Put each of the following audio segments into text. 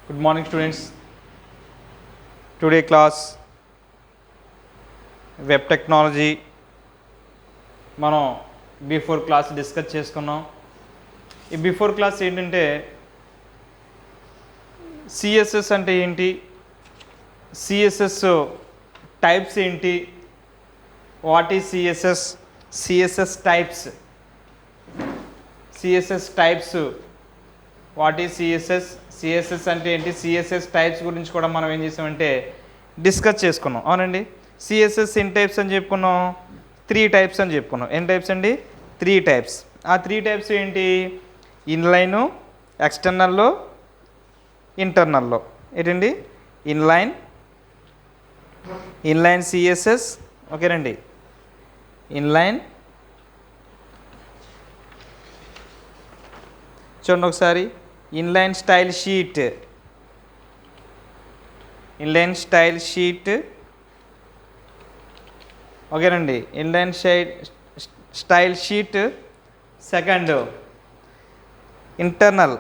Good morning students. Today class web technology మనం before class discuss చేసుకున్నాం. ఈ before class ఏంటంటే సిఎస్ఎస్ అంటే ఏంటి, సిఎస్ఎస్ టైప్స్ ఏంటి, what is CSS, CSS types, CSS types, what is CSS, CSS అంటే ఏంటి, సిఎస్ఎస్ టైప్స్ గురించి కూడా మనం ఏం చేసామంటే డిస్కస్ చేసుకున్నాం. అవునండి, సిఎస్ఎస్ ఎన్ని టైప్స్ అని చెప్పుకున్నాం, 3 టైప్స్ అని చెప్పుకున్నాం. ఎన్ని టైప్స్ అండి, 3 టైప్స్. ఆ 3 టైప్స్ ఏంటి, ఇన్లైను, ఎక్స్టర్నల్లో, ఇంటర్నల్లో. ఏంటండి, ఇన్లైన్ సిఎస్ఎస్, ఓకేనండి, ఇన్లైన్. చూడండి ఒకసారి, inline style sheet, inline style sheet, ఓకేనండి, inline style sheet. Second internal,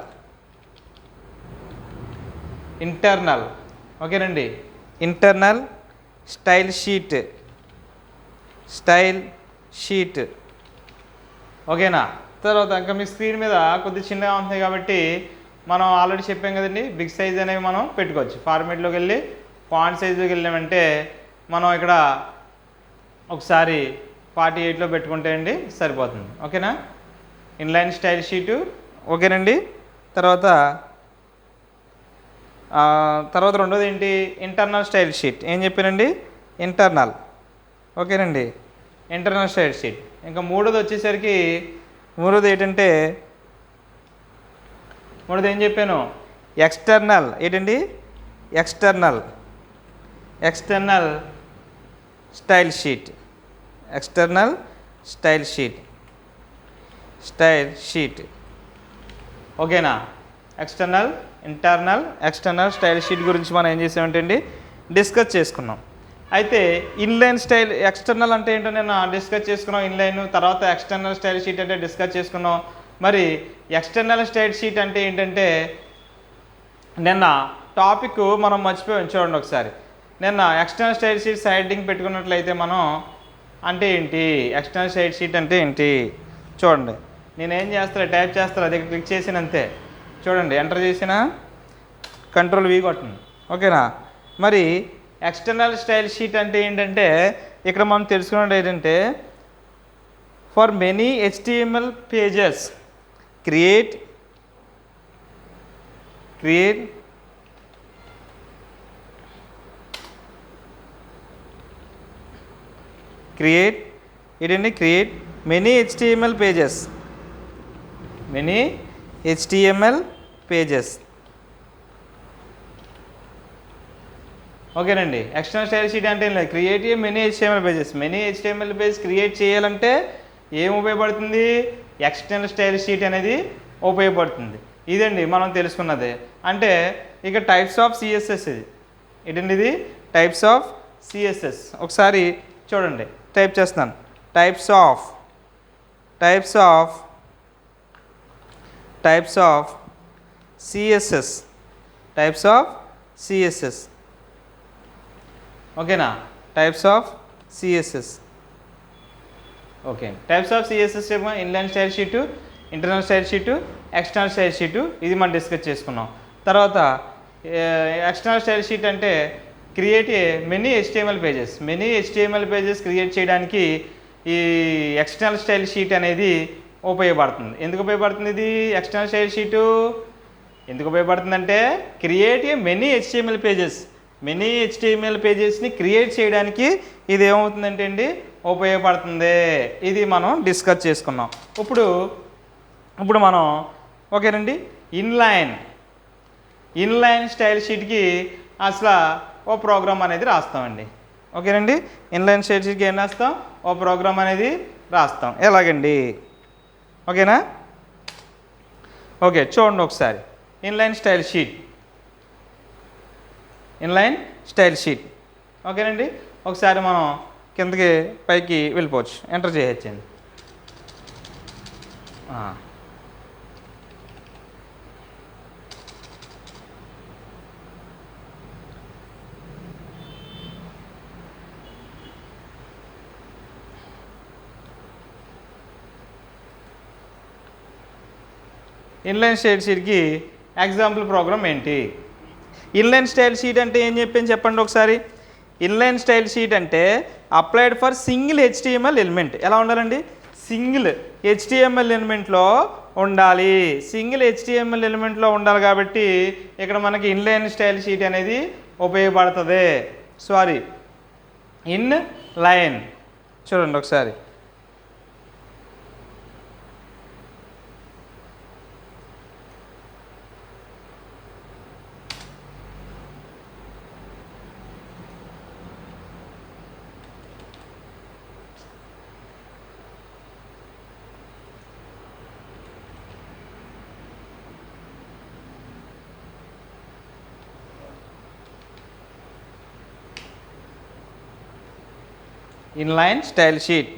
ఓకేనండి, ఇంటర్నల్ స్టైల్ షీట్, ఓకేనా. తర్వాత ఇంకా మీ స్క్రీన్ మీద కొద్దిగా చిన్నగా ఉంటుంది కాబట్టి మనం ఆల్రెడీ చెప్పాం కదండి, బిగ్ సైజ్ అనేవి మనం పెట్టుకోవచ్చు. ఫార్మేట్లోకి వెళ్ళి ఫాంట్ సైజ్లోకి వెళ్ళామంటే మనం ఇక్కడ ఒకసారి 48లో పెట్టుకుంటే అండి సరిపోతుంది. ఓకేనా, ఇన్లైన్ స్టైల్ షీటు, ఓకేనండి. తర్వాత రెండోది ఏంటి, ఇంటర్నల్ స్టైల్ షీట్. ఏం చెప్పానండి, ఇంటర్నల్, ఓకేనండి, ఇంటర్నల్ స్టైల్ షీట్. ఇంకా మూడోది వచ్చేసరికి, మూడోది ఏంటంటే, మూడోది ఏం చెప్పాను, ఎక్స్టర్నల్. ఏంటండి, external style sheet, external style sheet, ఓకేనా. ఎక్స్టర్నల్ స్టైల్ షీట్ గురించి మనం ఏం చేసామంటే అండి డిస్కస్ చేసుకున్నాం. అయితే ఇన్లైన్ స్టైల్, ఎక్స్టర్నల్ అంటే ఏంటో నేను డిస్కస్ చేసుకున్నాం, ఇన్లైన్. తర్వాత ఎక్స్టర్నల్ స్టైల్ షీట్ అంటే డిస్కస్ చేసుకున్నాం. మరి ఎక్స్టర్నల్ స్టైల్ షీట్ అంటే ఏంటంటే, నిన్న టాపిక్ మనం మర్చిపోయాం. చూడండి ఒకసారి, నిన్న ఎక్స్టర్నల్ స్టైల్ షీట్ సైడింగ్ పెట్టుకున్నట్లయితే మనం అంటే ఏంటి, ఎక్స్టర్నల్ స్టైల్ షీట్ అంటే ఏంటి చూడండి. నేనేం చేస్తాను, టైప్ చేస్తాను, అది క్లిక్ చేసిన అంతే. చూడండి, ఎంటర్ చేసిన కంట్రోల్ V కొట్టండి, ఓకేనా. మరి ఎక్స్టర్నల్ స్టైల్ షీట్ అంటే ఏంటంటే, ఇక్కడ మనం తెలుసుకున్నది ఏంటంటే, for many HTML pages create ఏంటండి, క్రియేట్ మెనీ HTML పేజెస్, ఓకేనండి. ఎక్స్టర్నల్ స్టైల్ షీట్ అంటే ఏం లేదు, create many HTML pages. Many HTML page create చేయాలంటే ఏం ఉపయోగపడుతుంది, ఎక్స్టర్నల్ స్టైల్ షీట్ అనేది ఉపయోగపడుతుంది. ఇదండి మనం తెలుసుకున్నది. అంటే ఇక టైప్స్ ఆఫ్ సిఎస్ఎస్, ఇది ఏంటండి, ఇది టైప్స్ ఆఫ్ సిఎస్ఎస్. ఒకసారి చూడండి, టైప్ చేస్తున్నాను, టైప్స్ ఆఫ్ సిఎస్ఎస్, ఓకేనా. Types of CSS, okay. Types of CSS ఏమో inline style sheet, internal style sheet, external style sheet, ఇది మనం డిస్కస్ చేసుకున్నాం. తర్వాత ఎక్స్టర్నల్ స్టైల్ షీట్ అంటే create many HTML pages create చేయడానికి ఈ ఎక్స్టర్నల్ స్టైల్ షీట్ అనేది ఉపయోగపడుతుంది. ఎందుకు ఉపయోగపడుతుంది ఇది ఎక్స్టర్నల్ స్టైల్ షీటు, ఎందుకు ఉపయోగపడుతుందంటే క్రియేట్ మెనీ HTML పేజెస్ని క్రియేట్ చేయడానికి ఇది ఏమవుతుందంటే అండి ఉపయోగపడుతుంది. ఇది మనం డిస్కస్ చేసుకున్నాం. ఇప్పుడు మనం ఓకేనండి, ఇన్లైన్ స్టైల్ షీట్కి అసలు ఓ ప్రోగ్రామ్ అనేది రాస్తామండి. ఓకేనండి, ఇన్లైన్ స్టైల్ షీట్కి ఏం రాస్తాం, ఓ ప్రోగ్రామ్ అనేది రాస్తాం. ఎలాగండి, ఓకేనా. ఓకే, చూడండి ఒకసారి, ఇన్లైన్ స్టైల్ షీట్, ఓకేనండి. ఒకసారి మనం కిందకి పైకి వెళ్ళిపోవచ్చు, ఎంటర్ చేయొచ్చండి. ఇన్లైన్ స్టైల్ షీట్కి ఎగ్జాంపుల్ ప్రోగ్రామ్ ఏంటి? ఇన్లైన్ స్టైల్ షీట్ అంటే ఏం చెప్పండి ఒకసారి. ఇన్లైన్ స్టైల్ షీట్ అంటే applied for single HTML element. ఎలా ఉండాలండి? సింగిల్ హెచ్టిఎంఎల్ ఎలిమెంట్లో ఉండాలి. సింగిల్ హెచ్టిఎంఎల్ ఎలిమెంట్లో ఉండాలి కాబట్టి ఇక్కడ మనకి ఇన్లైన్ స్టైల్ షీట్ అనేది ఉపయోగపడుతుంది. Sorry, in line. చూడండి ఒకసారి. Inline style sheet.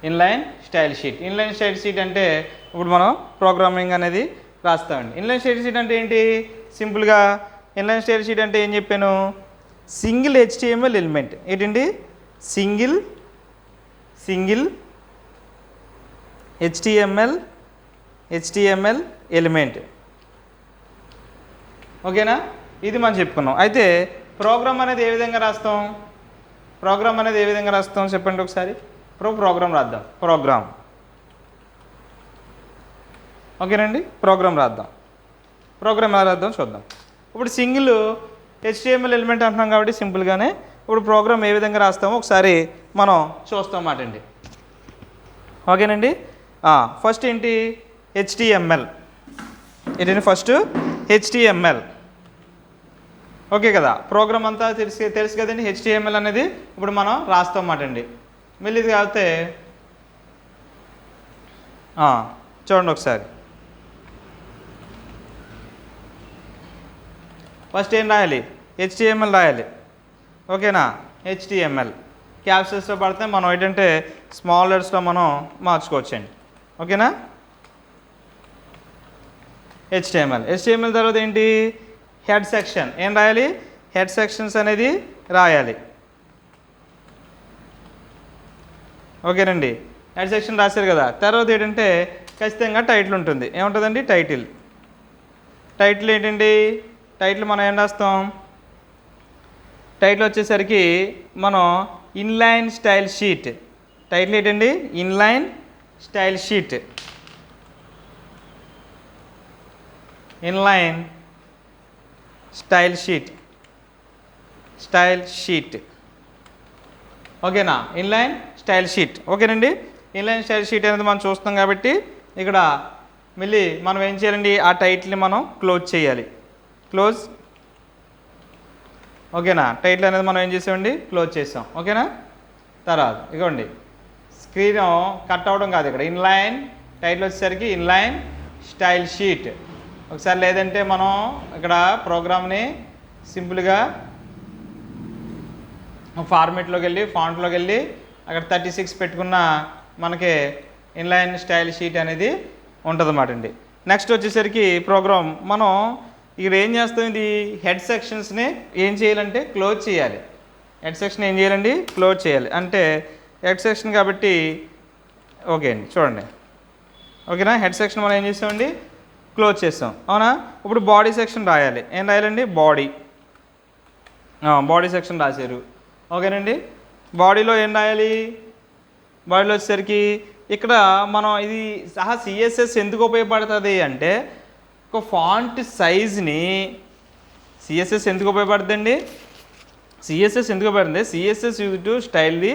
Inline style sheet. Inline style sheet అంటే ఇప్పుడు మనం ప్రోగ్రామింగ్ అనేది రాస్తామండి. ఇన్లైన్ స్టైల్ షీట్ అంటే ఏంటి? సింపుల్గా ఇన్లైన్ స్టైల్ షీట్ అంటే ఏం చెప్పాను? Single HTML element. ఏంటండి? Single HTML element. ఓకేనా? ఇది మనం చెప్పుకున్నాం. అయితే ప్రోగ్రామ్ అనేది ఏ విధంగా రాస్తాం? చెప్పండి ఒకసారి. ప్రోగ్రామ్ రాద్దాం. ఓకేనండి, ప్రోగ్రామ్ రాద్దాం. ప్రోగ్రామ్ ఎలా రాద్దాం చూద్దాం. ఇప్పుడు సింగిల్ హెచ్టిఎంఎల్ ఎలిమెంట్ అంటున్నాం కాబట్టి సింపుల్గానే ఇప్పుడు ప్రోగ్రామ్ ఏ విధంగా రాస్తామో ఒకసారి మనం చూస్తాం మాట అండి. ఓకేనండి. ఫస్ట్ ఏంటి? హెచ్టిఎంఎల్. ఏంటండి? First HTML. ఓకే కదా? ప్రోగ్రామ్ అంతా తెలుసు కదండి. హెచ్టిఎంఎల్ అనేది ఇప్పుడు మనం రాస్తాం మాట అండి. మళ్ళీ ఇది కాకపోతే చూడండి ఒకసారి. ఫస్ట్ ఏం రాయాలి? హెచ్టిఎంఎల్ రాయాలి. ఓకేనా? హెచ్టిఎంఎల్ క్యాప్సెస్లో పడితే మనం ఏంటంటే స్మాల్ లెటర్స్లో మనం మార్చుకోవచ్చండి. ఓకేనా? హెచ్టిఎంఎల్ తర్వాత ఏంటి? Head section. ఏం రాయాలి? హెడ్ సెక్షన్స్ అనేది రాయాలి. ఓకేనండి, హెడ్ సెక్షన్ రాశారు కదా. తర్వాత ఏంటంటే ఖచ్చితంగా టైటిల్ ఉంటుంది. ఏముంటుందండి? టైటిల్ ఏంటండి? టైటిల్ మనం ఏం రాస్తాం? టైటిల్ వచ్చేసరికి మనం ఇన్లైన్ స్టైల్ షీట్. టైటిల్ ఏంటండి? Inline style sheet. Inline style sheet. ఓకేనా? Inline style sheet. ఓకేనండి. ఇన్లైన్ స్టైల్ షీట్ అనేది మనం చూస్తాం కాబట్టి ఇక్కడ మళ్ళీ మనం ఏం చేయాలండి? ఆ టైటిల్ని మనం క్లోజ్ చేయాలి. ఓకేనా? టైటిల్ అనేది మనం ఏం చేసామండి? క్లోజ్ చేసాం. ఓకేనా? తర్వాత ఇదిగోండి, స్క్రీన్ కట్ అవ్వడం కాదు ఇక్కడ. ఇన్లైన్ టైటిల్ వచ్చేసరికి ఇన్లైన్ స్టైల్ షీట్. ఒకసారి లేదంటే మనం ఇక్కడ ప్రోగ్రామ్ని సింపుల్గా ఫార్మేట్లోకి వెళ్ళి ఫాంట్లోకి వెళ్ళి అక్కడ 36 పెట్టుకున్న మనకి ఇన్లైన్ స్టైల్ షీట్ అనేది ఉంటుందన్నమాట అండి. నెక్స్ట్ వచ్చేసరికి ప్రోగ్రామ్ మనం ఇక్కడ ఏం చేస్తాం? ఇది హెడ్ సెక్షన్స్ని ఏం చేయాలంటే క్లోజ్ చేయాలి. హెడ్ సెక్షన్ ఏం చేయాలండి? క్లోజ్ చేయాలి. అంటే హెడ్ సెక్షన్ కాబట్టి ఓకే అండి, చూడండి. ఓకేనా? హెడ్ సెక్షన్ మనం ఏం చేస్తామండి? క్లోజ్ చేస్తాం. అవునా? ఇప్పుడు బాడీ సెక్షన్ రాయాలి. ఏం రాయాలండి? బాడీ సెక్షన్ రాశారు. ఓకేనండి. బాడీలో ఏం రాయాలి? బాడీలో వచ్చేసరికి ఇక్కడ మనం ఇది సహా సిఎస్ఎస్ ఎందుకు ఉపయోగపడుతుంది అంటే ఒక ఫాంట్ సైజ్ని సిఎస్ఎస్ ఎందుకు ఉపయోగపడుతుందండి? సిఎస్ఎస్ ఎందుకు ఉపయోగపడుతుంది? CSS use to style the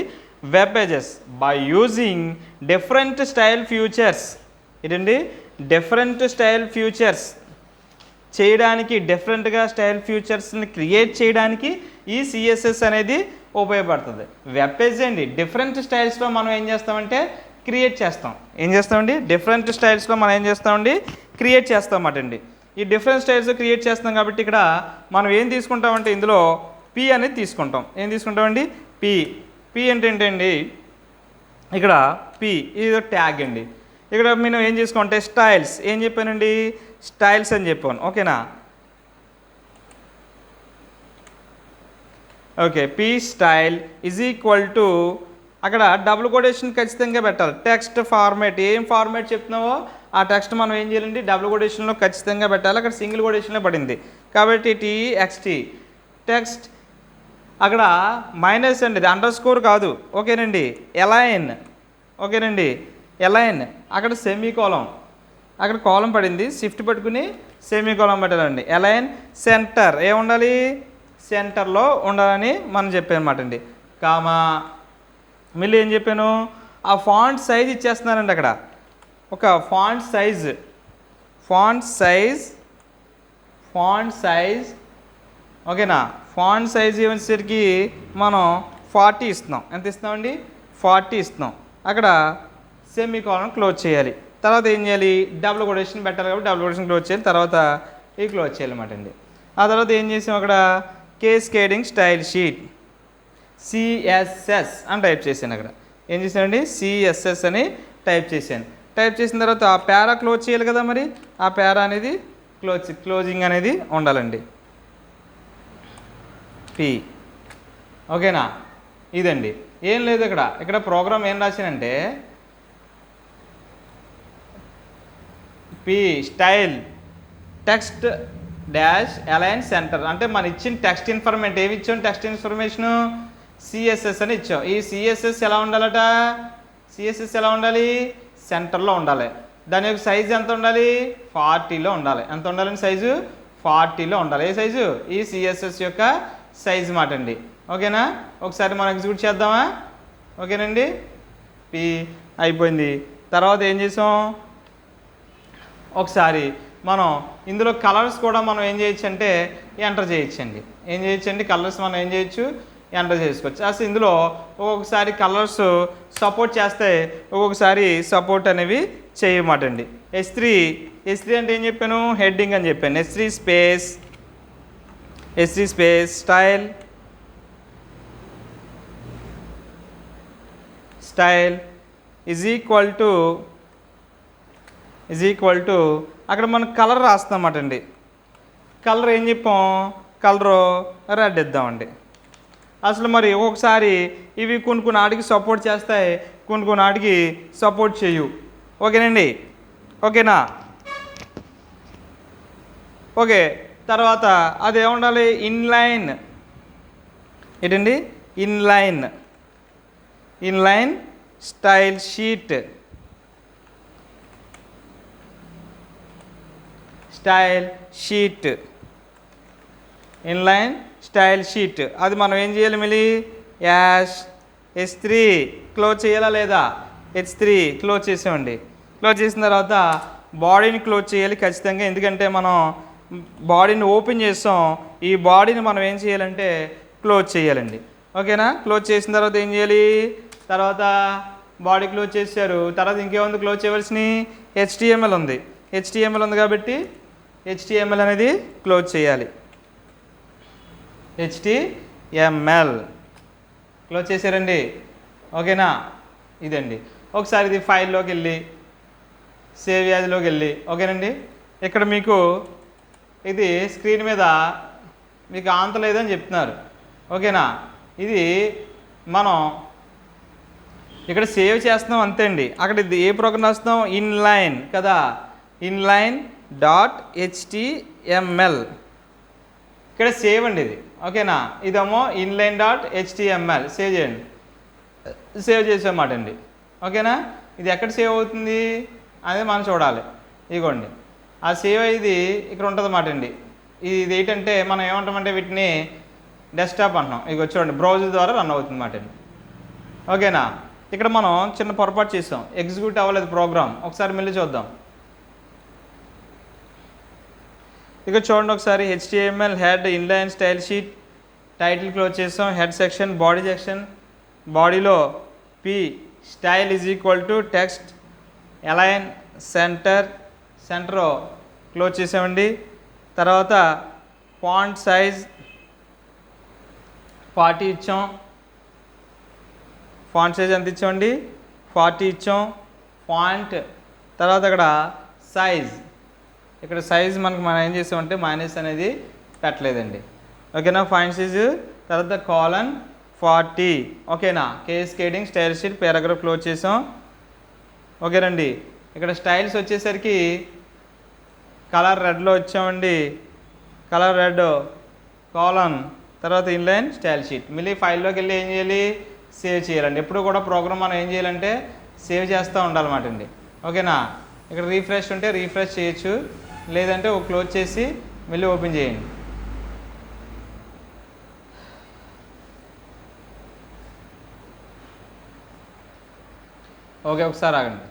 web pages by using different style futures. ఏంటండి? డిఫరెంట్ స్టైల్ ఫ్యూచర్స్ చేయడానికి, డిఫరెంట్గా స్టైల్ ఫ్యూచర్స్ని క్రియేట్ చేయడానికి ఈ సిఎస్ఎస్ అనేది ఉపయోగపడుతుంది. వెబ్ పేజ్ అండి డిఫరెంట్ స్టైల్స్లో మనం ఏం చేస్తామంటే క్రియేట్ చేస్తాం. ఏం చేస్తామండి? డిఫరెంట్ స్టైల్స్లో మనం ఏం చేస్తామండి? క్రియేట్ చేస్తామట అండి. ఈ డిఫరెంట్ స్టైల్స్ క్రియేట్ చేస్తాం కాబట్టి ఇక్కడ మనం ఏం తీసుకుంటామంటే ఇందులో పి అనేది తీసుకుంటాం. ఏం తీసుకుంటామండి? పి అంటే ఏంటండి? ఇక్కడ పి ఇది ట్యాగ్ అండి. ఇక్కడ మనం ఏం చేసుకుంటే స్టైల్స్ ఏం చెప్పానండి? స్టైల్స్ అని చెప్పాను. ఓకేనా? Okay, P style is equal to అక్కడ డబుల్ కొటేషన్ ఖచ్చితంగా పెట్టాలి. టెక్స్ట్ ఫార్మేట్ ఏం ఫార్మేట్ చెప్తున్నావో ఆ టెక్స్ట్ మనం ఏం చేయాలండి డబుల్ కొటేషన్లో ఖచ్చితంగా పెట్టాలి. అక్కడ సింగిల్ కొటేషన్లో పడింది కాబట్టి TXT టెక్స్ట్. అక్కడ మైనస్ అండి, ఇది అండర్ స్కోర్ కాదు. ఓకేనండి. ఎలైన్. ఓకేనండి. ఎలైన్. అక్కడ సెమీకోలం, అక్కడ కోలం పడింది, షిఫ్ట్ పట్టుకుని సెమీకోలం పెట్టాలండి. ఎలైన్. సెంటర్ ఏముండాలి, సెంటర్లో ఉండాలని మనం చెప్పానమాట అండి. కామా. మళ్ళీ ఏం చెప్పాను, ఆ ఫాంట్ సైజ్ ఇచ్చేస్తున్నానండి. అక్కడ ఒక ఫాంట్ సైజ్ ఓకేనా. ఫాంట్ సైజ్ వచ్చేసరికి మనం 40 ఇస్తున్నాం. ఎంత ఇస్తున్నామండి, 40 ఇస్తున్నాం. అక్కడ సెమీకోలన్ క్లోజ్ చేయాలి. తర్వాత ఏం చేయాలి, డబుల్ కొటేషన్ పెట్టాలి కాబట్టి డబుల్ కొటేషన్ క్లోజ్ చేయాలి. తర్వాత ఈ క్లోజ్ చేయాలన్నమాట అండి. ఆ తర్వాత ఏం చేసాం, అక్కడ కేస్కేడింగ్ స్టైల్ షీట్ CSS అని టైప్ చేశాను. అక్కడ ఏం చేశానండి, CSS అని టైప్ చేశాను. టైప్ చేసిన తర్వాత ఆ పేరా క్లోజ్ చేయాలి కదా, మరి ఆ పేరా అనేది క్లోజింగ్ అనేది ఉండాలండి. P. ఓకేనా. ఇదండి, ఏం లేదు. ఇక్కడ ప్రోగ్రామ్ ఏం రాశానంటే P style text dash align centre. అంటే మన ఇచ్చిన టెక్స్ట్ ఇన్ఫర్మేషన్ ఏమి ఇచ్చాం, టెక్స్ట్ ఇన్ఫర్మేషను CSS అని ఇచ్చాం. ఈ CSS ఎలా ఉండాలట, CSS ఎలా ఉండాలి, సెంటర్లో ఉండాలి. దాని యొక్క సైజు ఎంత ఉండాలి, 40లో ఉండాలి. ఎంత ఉండాలండి, సైజు 40లో ఉండాలి. ఏ సైజు, ఈ CSS యొక్క సైజు మాట అండి. ఓకేనా. ఒకసారి మనం ఎగ్జిక్యూట్ చేద్దామా. ఓకేనండి. P అయిపోయింది. తర్వాత ఏం చేసాం, ఒకసారి మనం ఇందులో కలర్స్ కూడా మనం ఏం చేయొచ్చు అంటే ఎంటర్ చేయొచ్చండి. ఏం చేయొచ్చండి, కలర్స్ మనం ఏం చేయొచ్చు, ఎంటర్ చేసుకోవచ్చు. అసలు ఇందులో ఒక్కొక్కసారి కలర్స్ సపోర్ట్ చేస్తే ఒక్కొక్కసారి సపోర్ట్ అనేవి చేయమాట అండి. S3 అంటే ఏం చెప్పాను, హెడ్డింగ్ అని చెప్పాను. S3 space style is equal to అక్కడ మనం కలర్ రాస్తామట అండి. కలర్ ఏం చెప్పాం, కలరు రెడ్ ఇద్దామండి. అసలు మరి ఒక్కొక్కసారి ఇవి కొన్ని ఆటికి సపోర్ట్ చేస్తాయి, కొన్ని ఆటికి సపోర్ట్ చేయు. ఓకేనండి. ఓకేనా. ఓకే. తర్వాత అది ఏముండాలి, ఇన్లైన్. ఏంటండి, inline style sheet. Inline style sheet. అది మనం ఏం చేయాలి, మళ్ళీ S3 క్లోజ్ చేయాలా లేదా, H3 క్లోజ్ చేసామండి. క్లోజ్ చేసిన తర్వాత బాడీని క్లోజ్ చేయాలి ఖచ్చితంగా, ఎందుకంటే మనం బాడీని ఓపెన్ చేస్తాం. ఈ బాడీని మనం ఏం చేయాలంటే క్లోజ్ చేయాలండి. ఓకేనా. క్లోజ్ చేసిన తర్వాత ఏం చేయాలి, తర్వాత బాడీ క్లోజ్ చేశారు. తర్వాత ఇంకేముంది క్లోజ్ చేయవలసినవి, HTML ఉంది. HTML ఉంది కాబట్టి HTML అనేది క్లోజ్ చేయాలి. HTML క్లోజ్ చేశారండి. ఓకేనా. ఇదండి. ఒకసారి ఇది ఫైల్లోకి వెళ్ళి సేవ్ యాజ్లోకి వెళ్ళి, ఓకేనండి. ఇక్కడ మీకు ఇది స్క్రీన్ మీద మీకు ఆంతలేదని చెప్తున్నారు. ఓకేనా. ఇది మనం ఇక్కడ సేవ్ చేస్తున్నాం అంతే అండి. అక్కడ ఇది ఏ ప్రోగ్రామ్ రాస్తున్నాం, ఇన్లైన్ కదా, inline.html. ఇక్కడ సేవ్ అండి ఇది. ఓకేనా. ఇదేమో inline.html. సేవ్ చేయండి. సేవ్ చేసామాట అండి. ఓకేనా. ఇది ఎక్కడ సేవ్ అవుతుంది అనేది మనం చూడాలి. ఇదిగోండి ఆ సేవ్ అయ్యేది ఇక్కడ ఉంటుంది అన్నమాట అండి. ఇది ఏంటంటే మనం ఏమంటామంటే వీటిని డెస్క్టాప్ అంటున్నాం. ఇక చూడండి బ్రౌజర్ ద్వారా రన్ అవుతుంది అన్నమాట అండి. ఓకేనా. ఇక్కడ మనం చిన్న పొరపాటు చేసాం, ఎగ్జిక్యూట్ అవ్వలేదు ప్రోగ్రామ్. ఒకసారి మళ్ళీ చూద్దాం. ఇక చూడండి ఒకసారి, HTML head, inline style sheet, title close చేసాం, హెడ్ సెక్షన్, బాడీ సెక్షన్. బాడీలో P style is equal to text align centre close చేసామండి. తర్వాత ఫాంట్ సైజ్ 40 ఇచ్చాం. ఫాంట్ సైజ్ ఎంత ఇచ్చామండి, 40 ఇచ్చాం. ఫాంట్ తర్వాత అక్కడ సైజ్, ఇక్కడ సైజ్ మనం ఏం చేసామంటే మైనస్ అనేది పెట్టలేదండి. ఓకేనా. ఫాంట్ సైజు తర్వాత 40. ఓకేనా, కేస్కేడింగ్ స్టైల్ షీట్ పారాగ్రాఫ్ క్లోజ్ చేసాం. ఓకేనండి, ఇక్కడ స్టైల్స్ వచ్చేసరికి కలర్ రెడ్లో వచ్చామండి. కలర్ రెడ్ కాలన్, తర్వాత ఇన్లైన్ స్టైల్ షీట్. మళ్ళీ ఫైల్లోకి వెళ్ళి ఏం చేయాలి, సేవ్ చేయాలండి. ఎప్పుడు కూడా ప్రోగ్రామ్ మనం ఏం చేయాలంటే సేవ్ చేస్తూ ఉండాలన్నమాట అండి. ఓకేనా, ఇక్కడ రీఫ్రెష్ ఉంటే రీఫ్రెష్ చేయొచ్చు, లేదంటే ఒక క్లోజ్ చేసి మళ్ళీ ఓపెన్ చేయండి. ఓకే, ఒకసారి ఆగండి.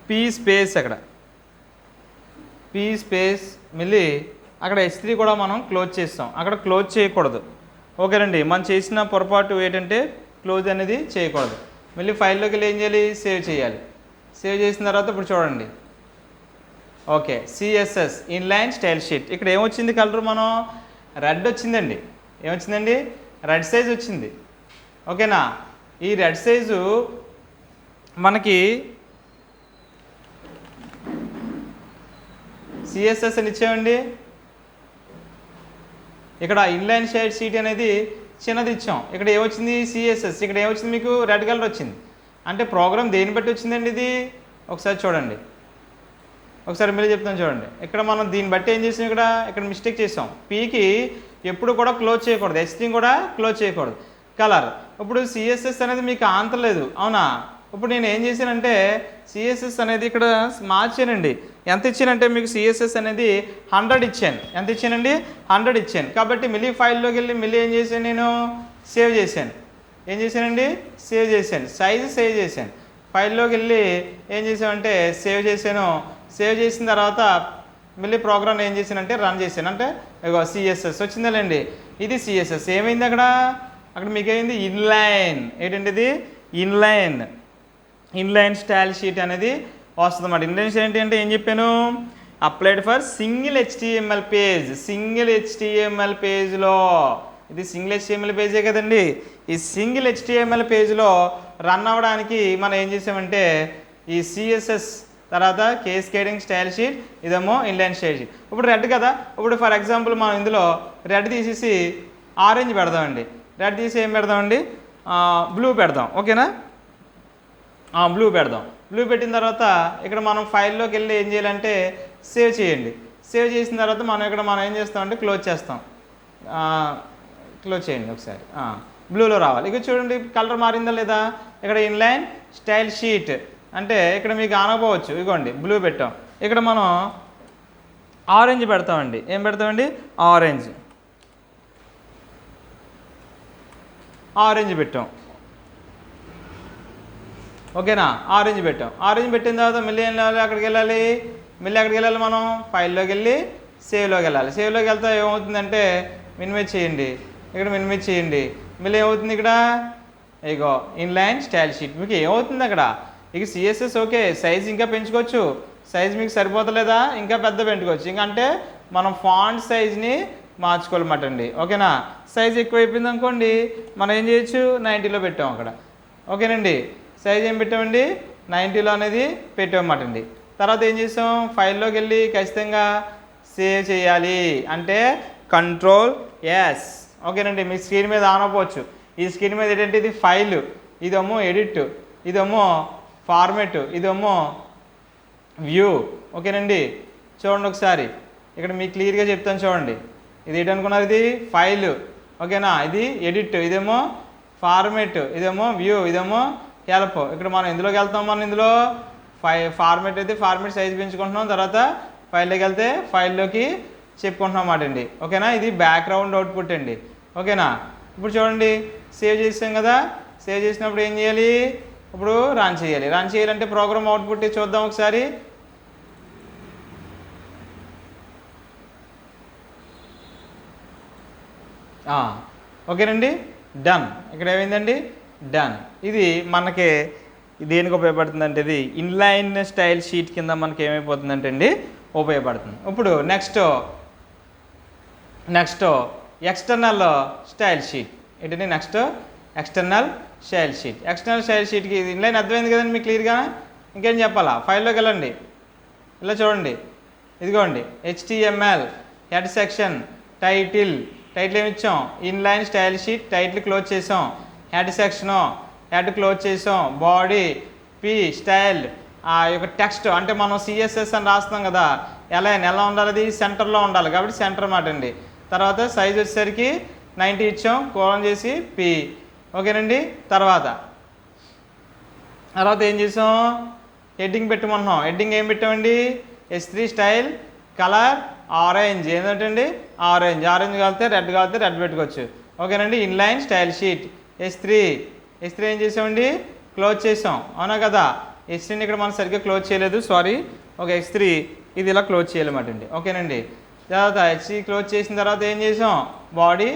పీ స్పేస్, అక్కడ పీ స్పేస్, మళ్ళీ అక్కడ H3 కూడా మనం క్లోజ్ చేస్తాం, అక్కడ క్లోజ్ చేయకూడదు. ఓకేనండి, మనం చేసిన పొరపాటు ఏంటంటే క్లోజ్ అనేది చేయకూడదు. మళ్ళీ ఫైల్లోకి వెళ్ళి ఏం చేయాలి, సేవ్ చేయాలి. సేవ్ చేసిన తర్వాత ఇప్పుడు చూడండి. Okay, CSS inline style sheet. ఇక్కడ ఏమొచ్చింది కలర్, మనం రెడ్ వచ్చిందండి. ఏమొచ్చిందండి, రెడ్ సైజ్ వచ్చింది. ఓకేనా, ఈ రెడ్ సైజు మనకి సిఎస్ఎస్ అని ఇచ్చామండి. ఇక్కడ ఇన్లైన్ స్టైల్ షీట్ అనేది చిన్నది ఇచ్చాం. ఇక్కడ ఏమొచ్చింది, సిఎస్ఎస్. ఇక్కడ ఏమొచ్చింది, మీకు రెడ్ కలర్ వచ్చింది. అంటే ప్రోగ్రామ్ దేని బట్టి వచ్చిందండి ఇది, ఒకసారి చూడండి. ఒకసారి మళ్ళీ చెప్తాను చూడండి. ఇక్కడ మనం దీన్ని బట్టి ఏం చేసాం, ఇక్కడ మిస్టేక్ చేసాం. పీకి ఎప్పుడు కూడా క్లోజ్ చేయకూడదు, H3 కూడా క్లోజ్ చేయకూడదు. కలర్ ఇప్పుడు సిఎస్ఎస్ అనేది మీకు ఆంతలేదు, అవునా. ఇప్పుడు నేను ఏం చేశానంటే సిఎస్ఎస్ అనేది ఇక్కడ మార్చానండి. ఎంత ఇచ్చానంటే మీకు సిఎస్ఎస్ అనేది 100 ఇచ్చాను. ఎంత ఇచ్చానండి, 100 ఇచ్చాను. కాబట్టి మళ్ళీ ఫైల్లోకి వెళ్ళి మళ్ళీ ఏం చేశాను, నేను సేవ్ చేశాను. ఏం చేశానండి, సేవ్ చేశాను, సైజు సేవ్ చేశాను. ఫైల్లోకి వెళ్ళి ఏం చేసామంటే సేవ్ చేశాను. సేవ్ చేసిన తర్వాత మళ్ళీ ప్రోగ్రామ్ ఏం చేశానంటే రన్ చేశాను. అంటే ఇగో సిఎస్ఎస్ వచ్చిందండి. ఇది సిఎస్ఎస్. ఏమైంది అక్కడ మీకు ఏమైంది, ఇన్లైన్. ఏంటంటే ఇది ఇన్లైన్ స్టైల్ షీట్ అనేది వస్తుంది అన్నమాట. ఇన్లైన్ స్టైల్ అంటే ఏం చెప్పాను, applied for single HTML page. Single HTML పేజ్లో, ఇది సింగిల్ HTML పేజే కదండి. ఈ సింగిల్ HTML పేజ్లో రన్ అవ్వడానికి మనం ఏం చేసామంటే ఈ సిఎస్ఎస్ తర్వాత కేస్కేడింగ్ స్టైల్ షీట్, ఇదేమో ఇన్లైన్ స్టైల్ షీట్. ఇప్పుడు రెడ్ కదా, ఇప్పుడు ఫర్ ఎగ్జాంపుల్ మనం ఇందులో రెడ్ తీసేసి ఆరెంజ్ పెడదామండి. రెడ్ తీసి ఏం పెడదామండి, బ్లూ పెడదాం. ఓకేనా, బ్లూ పెడదాం. బ్లూ పెట్టిన తర్వాత ఇక్కడ మనం ఫైల్లోకి వెళ్ళి ఏం చేయాలంటే సేవ్ చేయండి. సేవ్ చేసిన తర్వాత మనం ఏం చేస్తామంటే క్లోజ్ చేస్తాం. క్లోజ్ చేయండి ఒకసారి. బ్లూలో రావాలి. ఇక చూడండి కలర్ మారిందా లేదా. ఇక్కడ ఇన్లైన్ స్టైల్ షీట్ అంటే ఇక్కడ మీకు ఆనకపోవచ్చు. ఇగోండి బ్లూ పెట్టాం. ఇక్కడ మనం ఆరెంజ్ పెడతామండి. ఏం పెడతామండి, ఆరెంజ్ పెట్టాం. ఓకేనా, ఆరెంజ్ పెట్టాం. ఆరెంజ్ పెట్టిన తర్వాత మళ్ళీ ఏం వెళ్ళాలి, అక్కడికి వెళ్ళాలి. మనం ఫైల్లోకి వెళ్ళి సేవ్లోకి వెళ్ళాలి. సేవ్లోకి వెళ్తే ఏమవుతుందంటే మినిమైజ్ చేయండి. ఇక్కడ మినిమైజ్ చేయండి. మళ్ళీ ఏమవుతుంది, ఇక్కడ ఇగో ఇన్లైన్ స్టైల్ షీట్. మీకు ఏమవుతుంది అక్కడ, ఇక సిఎస్ఎస్ ఓకే, సైజ్ ఇంకా పెంచుకోవచ్చు. సైజ్ మీకు సరిపోతలేదా, ఇంకా పెద్ద పెంచుకోవచ్చు. ఇంకా అంటే మనం ఫాంట్ సైజ్ని మార్చుకోవాలన్నమాట అండి. ఓకేనా, సైజ్ ఎక్కువ అయిపోయింది అనుకోండి, మనం ఏం చేయొచ్చు, 90లో పెట్టాం అక్కడ. ఓకేనండి, సైజ్ ఏం పెట్టామండి, 90లో అనేది పెట్టామన్నమాట అండి. తర్వాత ఏం చేసాం, ఫైల్లోకి వెళ్ళి ఖచ్చితంగా సేవ్ చేయాలి. అంటే Ctrl+S. ఓకేనండి, మీ స్క్రీన్ మీద ఆన్ అవ్వచ్చు. ఈ స్క్రీన్ మీద ఏంటంటే ఇది ఫైల్, ఇదేమో ఎడిట్, ఇదేమో ఫార్మెట్, ఇదేమో వ్యూ. ఓకేనండి, చూడండి ఒకసారి. ఇక్కడ మీకు క్లియర్గా చెప్తాను చూడండి. ఇది ఏంటనుకున్నారు, ఇది ఫైల్. ఓకేనా, ఇది ఎడిట్, ఇదేమో ఫార్మెట్, ఇదేమో వ్యూ, ఇదేమో హెల్ప్. ఇక్కడ మనం ఎందులోకి వెళ్తాం, మనం ఇందులో ఫార్మెట్ అయితే ఫార్మెట్ సైజ్ పెంచుకుంటున్నాం. తర్వాత ఫైల్లోకి వెళ్తే ఫైల్లోకి చెప్పుకుంటున్నాం అన్నమాట అండి. ఓకేనా, ఇది బ్యాక్గ్రౌండ్ అవుట్పుట్ అండి. ఓకేనా, ఇప్పుడు చూడండి సేవ్ చేసాం కదా. సేవ్ చేసినప్పుడు ఏం చేయాలి, ఇప్పుడు రన్ చేయాలి. రన్ చేయాలంటే ప్రోగ్రామ్ అవుట్పుట్ చూద్దాం ఒకసారి. ఓకేనండి, డన్. ఇక్కడ ఏమైందండి, డన్. ఇది మనకి దేనికి ఉపయోగపడుతుందంటే ఇది ఇన్లైన్ స్టైల్ షీట్ కింద మనకి ఏమైపోతుందంటే అండి ఉపయోగపడుతుంది. ఇప్పుడు next next external style sheet. ఏంటండి next external style sheet. External style షీట్కి ఇన్లైన్ అర్థమైంది కదండి మీకు క్లియర్గా. ఇంకేం చెప్పాలా? ఫైల్లోకి వెళ్ళండి, ఇలా చూడండి, ఇదిగోండి HTML హెడ్ సెక్షన్ టైటిల్ ఏమి ఇచ్చాం? Inline style sheet. Title close చేసాం, హెడ్ సెక్షను హెడ్ క్లోజ్ చేసాం, బాడీ పి స్టైల్ ఆ యొక్క టెక్స్ట్ అంటే మనం CSS అని రాస్తున్నాం కదా, ఎలా ఉండాలి? అది సెంటర్లో ఉండాలి కాబట్టి సెంటర్ మాట అండి. తర్వాత సైజ్ వచ్చేసరికి 90 ఇచ్చాం, కోలన్ చేసి పి. ఓకేనండి. తర్వాత ఏం చేసాం? హెడ్డింగ్ పెట్టమన్నాం. హెడ్డింగ్ ఏం పెట్టామండి? H3 style colour orange. ఏంటంటే ఆరెంజ్ కావాలితే రెడ్ పెట్టుకోవచ్చు. ఓకేనండి. ఇన్లైన్ స్టైల్ షీట్ H3 ఏం చేసామండి? క్లోజ్ చేసాం, అవునా కదా? H3ని ఇక్కడ మనం సరిగ్గా క్లోజ్ చేయలేదు, సారీ. ఓకే, H3 ఇది ఇలా క్లోజ్ చేయాలన్నమాట అండి. ఓకేనండి. తర్వాత H3 క్లోజ్ చేసిన తర్వాత ఏం చేసాం? Body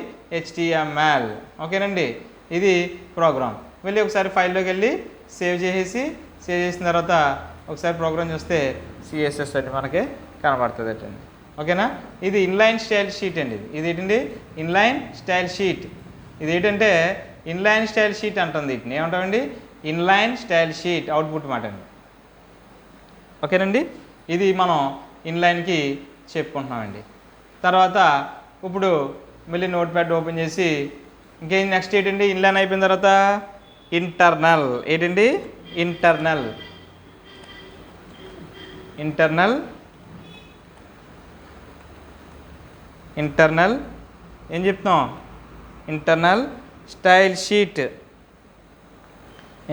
HTML. ఓకేనండి. ఇది ప్రోగ్రామ్. వెళ్ళి ఒకసారి ఫైల్లోకి వెళ్ళి సేవ్ చేసిన తర్వాత ఒకసారి ప్రోగ్రామ్ చూస్తే CSS అని మనకి కనబడుతుంది అండి. ఓకేనా? ఇది ఇన్లైన్ స్టైల్ షీట్ అండి. ఇది ఏంటండి? Inline style sheet. ఇది ఏంటంటే ఇన్లైన్ స్టైల్ షీట్ అంటుంది. వీటిని ఏమంటామండి? ఇన్లైన్ స్టైల్ షీట్ అవుట్పుట్ మాట అండి. ఓకేనండి. ఇది మనం ఇన్లైన్కి చెప్పుకుంటున్నామండి. తర్వాత ఇప్పుడు మళ్ళీ నోట్ ప్యాడ్ ఓపెన్ చేసి ఇంకేం నెక్స్ట్ ఏంటండి? ఇన్లైన్ అయిపోయిన తర్వాత ఇంటర్నల్. ఏంటండి? ఇంటర్నల్ ఏం చెప్తున్నాం? Internal style sheet.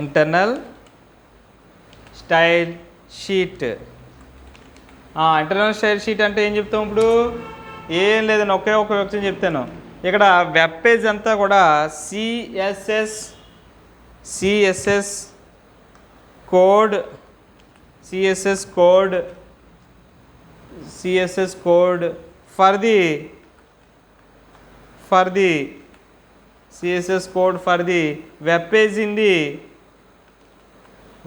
Internal style sheet అంటే ఏం చెప్తాం? ఇప్పుడు ఏం లేదని ఒకే ఒక వ్యక్తి చెప్తాను. ఇక్కడ వెబ్ పేజ్ అంతా కూడా CSS code for the CSS code for the web page in the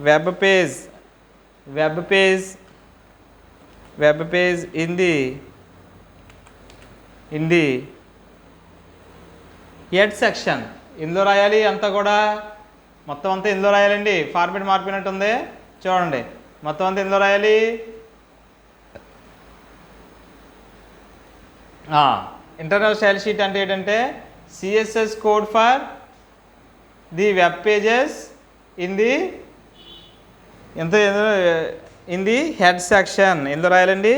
web page in the head section. ఇందులో రాయాలి అంతా కూడా, మొత్తం అంతా ఇందులో రాయాలండి. ఫార్మాట్ మార్పినట్టు ఉంది చూడండి, మొత్తం అంతా ఇందులో రాయాలి. ఇంటర్నల్ స్టైల్ షీట్ అంటే ఏంటంటే CSS code for the web pages in the head section. ఎందులో రాయాలండి?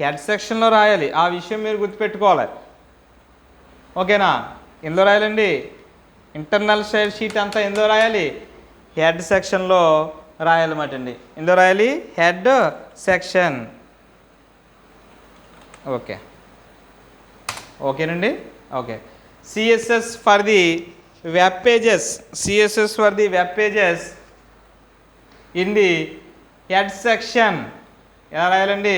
హెడ్ సెక్షన్లో రాయాలి. ఆ విషయం మీరు గుర్తుపెట్టుకోవాలి. ఓకేనా? ఎందులో రాయాలండి? ఇంటర్నల్ స్టైల్ షీట్ అంతా ఎందులో రాయాలి? హెడ్ సెక్షన్లో రాయాలన్నమాట అండి. ఎందులో రాయాలి? Head section. ఓకేనండి. Okay. CSS for the web pages in the head section. ఎలా రాయాలండి?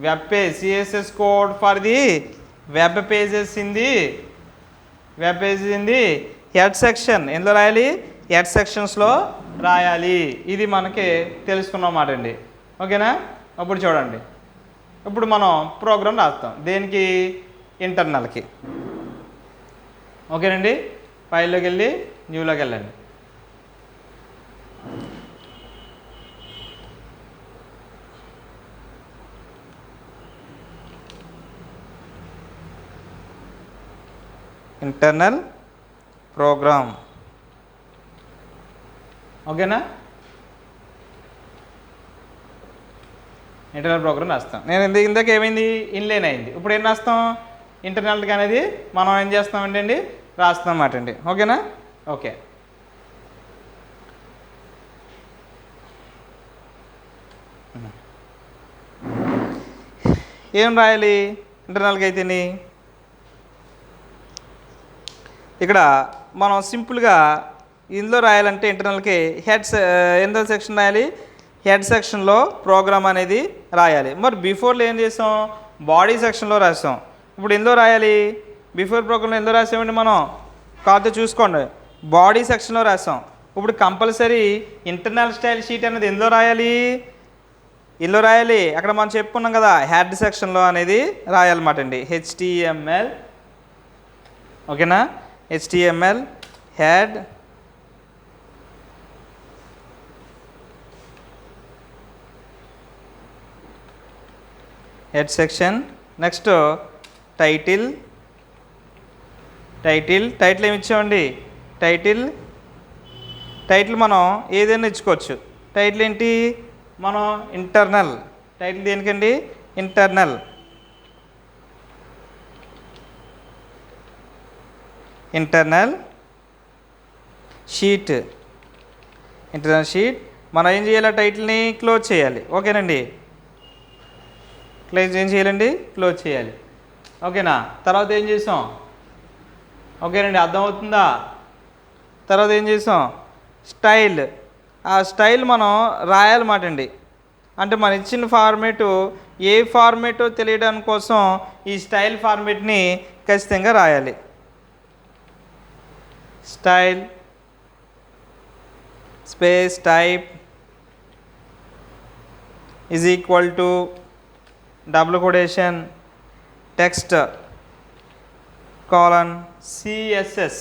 Web page CSS code for the web pages in the head section. ఎందులో రాయాలి? హెడ్ సెక్షన్స్లో రాయాలి. ఇది మనకి తెలుసుకున్నమాట అండి. ఓకేనా? అప్పుడు చూడండి, ఇప్పుడు మనం ప్రోగ్రామ్ రాస్తాం. దేనికి? ఇంటర్నల్కి. ఓకేనండి. ఫైల్లోకి వెళ్ళి న్యూలోకి వెళ్ళండి. Internal program. ఓకేనా? ఇంటర్నల్ ప్రోగ్రామ్ రాస్తాం. నేను ఇందాక ఏమైంది? ఇన్లైన్ అయింది. ఇప్పుడు ఏం రాస్తాం? ఇంటర్నల్కి అనేది మనం ఏం చేస్తామంటే అండి రాస్తాం అన్నమాట అండి. ఓకేనా? ఓకే. ఏం రాయాలి ఇంటర్నల్కి అయితేని? ఇక్కడ మనం సింపుల్గా ఇందులో రాయాలంటే ఇంటర్నల్కి ఎందులో సెక్షన్ రాయాలి? హెడ్ సెక్షన్లో ప్రోగ్రామ్ అనేది రాయాలి. మరి బిఫోర్లో ఏం చేసాం? బాడీ సెక్షన్లో రాసాం. ఇప్పుడు ఎందులో రాయాలి? బిఫోర్ ప్రోగ్రామ్లో ఎందులో రాసామండి మనం? కాదు చూసుకోండి, బాడీ సెక్షన్లో రాసాం. ఇప్పుడు కంపల్సరీ ఇంటర్నల్ స్టైల్ షీట్ అనేది ఎందులో రాయాలి? ఇల్లు రాయాలి. అక్కడ మనం చెప్పుకున్నాం కదా హెడ్ సెక్షన్లో అనేది రాయాలన్నమాట అండి. HTML ఓకేనా, HTML head section. Next title ఏమి ఇచ్చామండి, టైటిల్ మనం ఏదైనా ఇచ్చుకోవచ్చు. టైటిల్ ఏంటి, మనం ఇంటర్నల్ టైటిల్ దేనికండి, ఇంటర్నల్ షీట్ మనం ఏం చేయాలి, టైటిల్ని క్లోజ్ చేయాలి. ఓకేనండి, ఏం చేయాలండి, క్లోజ్ చేయాలి. ఓకేనా. తర్వాత ఏం చేసాం, ఓకేనండి అర్థమవుతుందా. తర్వాత ఏం చేసాం, స్టైల్. ఆ స్టైల్ మనం రాయాలన్నమాట అండి. అంటే మన ఇచ్చిన ఫార్మేటు ఏ ఫార్మేటో తెలియడానికి కోసం ఈ స్టైల్ ఫార్మేట్ని ఖచ్చితంగా రాయాలి. Style space type is equal to double quotation text colon CSS.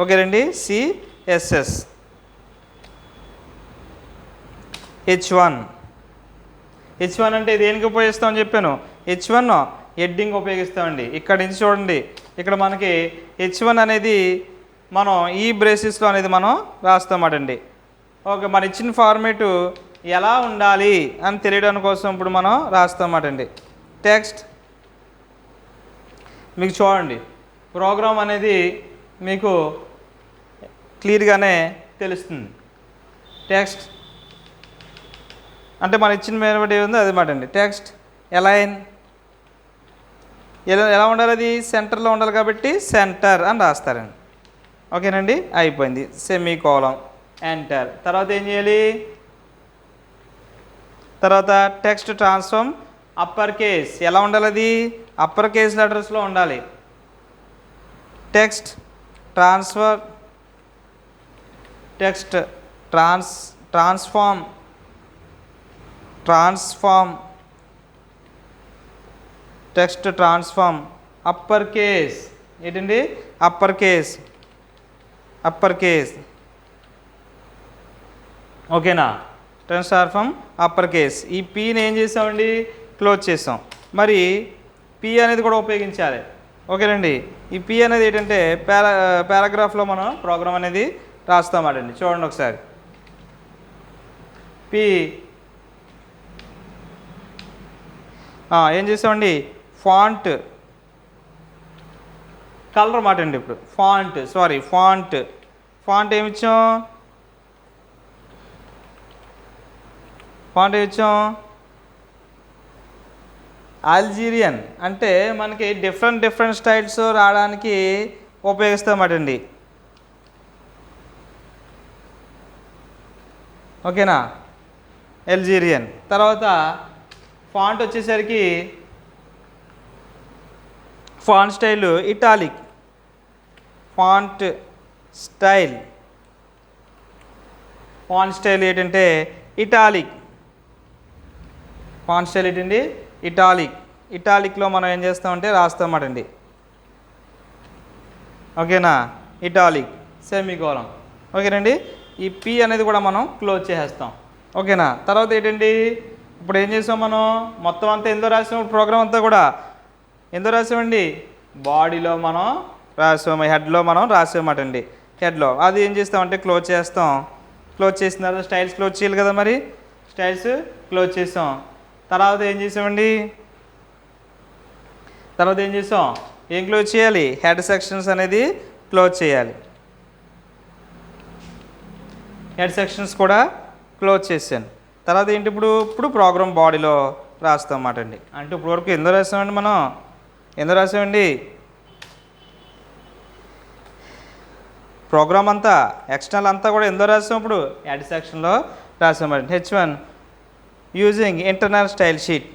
ఓకేనండి, CSS. H1 అంటే దేనికి ఉపయోగిస్తామని చెప్పాను, H1 హెడ్డింగ్ ఉపయోగిస్తామండి. ఇక్కడ నుంచి చూడండి, ఇక్కడ మనకి H1 అనేది మనం ఈ బ్రేసిస్లో అనేది మనం రాస్తామటండి. ఓకే, మన ఇచ్చిన ఫార్మేటు ఎలా ఉండాలి అని తెలియడానికి కోసం ఇప్పుడు మనం రాస్తామటండి. టెక్స్ట్ మీకు చూడండి, ప్రోగ్రామ్ అనేది మీకు క్లియర్గానే తెలుస్తుంది. టెక్స్ట్ అంటే మన ఇచ్చిన మీద బట్టి ఏముందో అది మాట అండి. టెక్స్ట్ అలైన్ ఎలా ఉండాలి, అది సెంటర్లో ఉండాలి కాబట్టి సెంటర్ అని రాస్తారండి. ఓకేనండి, అయిపోయింది. Semicolon enter. తర్వాత ఏం చేయాలి, తర్వాత టెక్స్ట్ ట్రాన్స్ఫార్మ్ అప్పర్ కేస్. ఎలా ఉండాలి, అది అప్పర్ కేస్ లెటర్స్లో ఉండాలి. Text transform text transform upper case. ఏంటండి, అప్పర్ కేస్. ఓకేనా, ట్రాన్స్ఫార్మ్ అప్పర్ కేస్. ఈ పీని ఏం చేసామండి, క్లోజ్ చేసాం. మరి పీ అనేది కూడా ఉపయోగించాలి. ఓకేనండి, ఈ పీ అనేది ఏంటంటే పారాగ్రాఫ్లో మనం ప్రోగ్రామ్ అనేది రాస్తామండి. చూడండి ఒకసారి, పీ ఏం చేసామండి, ఫాంట్ కలర్ మాట అండి. ఇప్పుడు ఫాంట్ ఏమిచ్చాం, అల్జీరియన్. అంటే మనకి డిఫరెంట్ స్టైల్స్ రావడానికి ఉపయోగిస్తామటండి. ఓకేనా, అల్జీరియన్. తర్వాత ఫాంట్ వచ్చేసరికి font style italic. Font style ఏంటంటే ఇటాలిక్. ఇటాలిక్లో మనం ఏం చేస్తామంటే రాస్తామటండి. ఓకేనా, ఇటాలిక్ సెమీకోలం. ఓకేనండి, ఈ పీ అనేది కూడా మనం క్లోజ్ చేసేస్తాం. ఓకేనా. తర్వాత ఏంటండి, ఇప్పుడు ఏం చేసాం, మనం మొత్తం అంతా ఎందులో రాసాం, ప్రోగ్రామ్ అంతా కూడా ఎందులో రాసామండి, బాడీలో మనం రాసాము, హెడ్లో మనం రాసామటండి. హెడ్లో అది ఏం చేస్తామంటే క్లోజ్ చేస్తాం. క్లోజ్ చేసిన తర్వాత స్టైల్స్ క్లోజ్ చేయాలి కదా, మరి స్టైల్స్ క్లోజ్ చేసాం. తర్వాత ఏం చేసామండి, ఏం క్లోజ్ చేయాలి, హెడ్ సెక్షన్స్ అనేది క్లోజ్ చేయాలి. హెడ్ సెక్షన్స్ కూడా క్లోజ్ చేశాను. తర్వాత ఏంటి, ఇప్పుడు ప్రోగ్రామ్ బాడీలో రాస్తాం అన్నమాట అండి. అంటే ఇప్పుడు వరకు ఎందులో రాసామండి, మనం ఎందులో రాసామండి, ప్రోగ్రామ్ అంతా ఎక్స్టర్నల్ అంతా కూడా ఎందులో రాసాం, ఇప్పుడు హెడ్ సెక్షన్లో రాసామండి. H1 using internal style sheet.